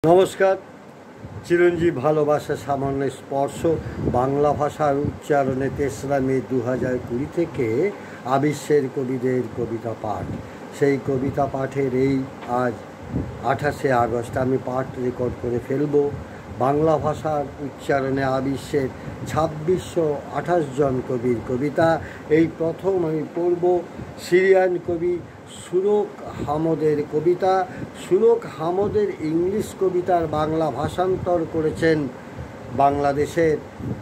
নমস্কার। চিরঞ্জীব ভালোবাসা সামান্য স্পর্শ বাংলা ভাষার উচ্চারণে ৩রা মে ২০২০ থেকে আবিষ্যের কবিদের কবিতা পাঠ। সেই কবিতা পাঠের এই আজ ২৮শে আগস্ট আমি পাঠ রেকর্ড করে ফেলব। বাংলা ভাষার উচ্চারণে আবিষ্যের ২৬২৮ জন কবির কবিতা। এই প্রথম আমি পড়ব সিরিয়ান কবি সুরখ হামদের কবিতা। সুরখ হামদের ইংলিশ কবিতার বাংলা ভাষান্তর করেছেন বাংলাদেশের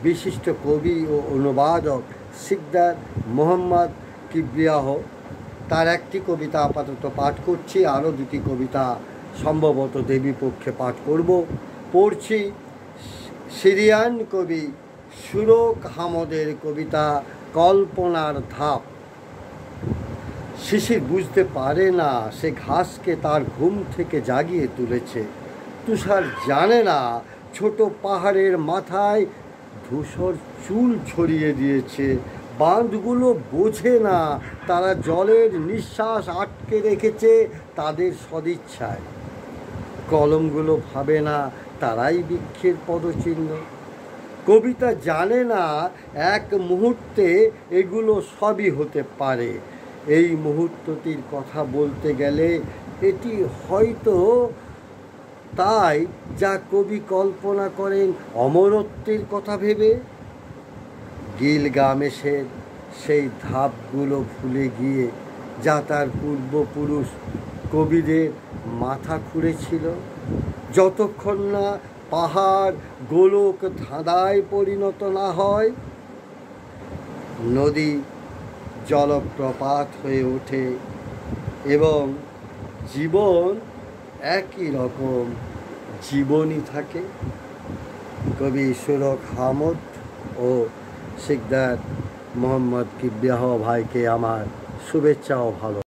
বিশিষ্ট কবি ও অনুবাদক সিকদার মোহাম্মদ কিবরিয়াহ। তার একটি কবিতা আপাতত পাঠ করছি, আরও দুটি কবিতা সম্ভবত দেবীপক্ষে পাঠ করব। পড়ছি সিরিয়ান কবি সুরখ হামদের কবিতা কল্পনার ধাপ। শিশির বুঝতে পারে না সে ঘাসকে তার ঘুম থেকে জাগিয়ে তুলেছে। তুষার জানে না ছোট পাহাড়ের মাথায় ধূসর চুল ছড়িয়ে দিয়েছে। বাঁধগুলো বোঝে না তারা জলের নিঃশ্বাস আটকে রেখেছে তাদের সদিচ্ছায়। কলমগুলো ভাবে না তারাই বৃক্ষের পদচিহ্ন। কবিতা জানে না এক মুহূর্তে এগুলো সবই হতে পারে। এই মুহূর্তটির কথা বলতে গেলে এটি হয়তো তাই যা কবি কল্পনা করেন অমরত্বের কথা ভেবে। গিলগামেশের সেই ধাপগুলো ভুলে গিয়ে যা তার পূর্বপুরুষ কবিদের মাথা খুঁড়েছিল। যতক্ষণ না পাহাড় গোলক ধাঁধায় পরিণত না হয়, নদী জলপ্রপাত হয়ে ওঠে এবং জীবন একই রকম জীবনই থাকে। কবি সুরখ হামদ ও সিকদার মোহাম্মদ কিবরিয়াহ ভাইকে আমার শুভেচ্ছা ও ভালো।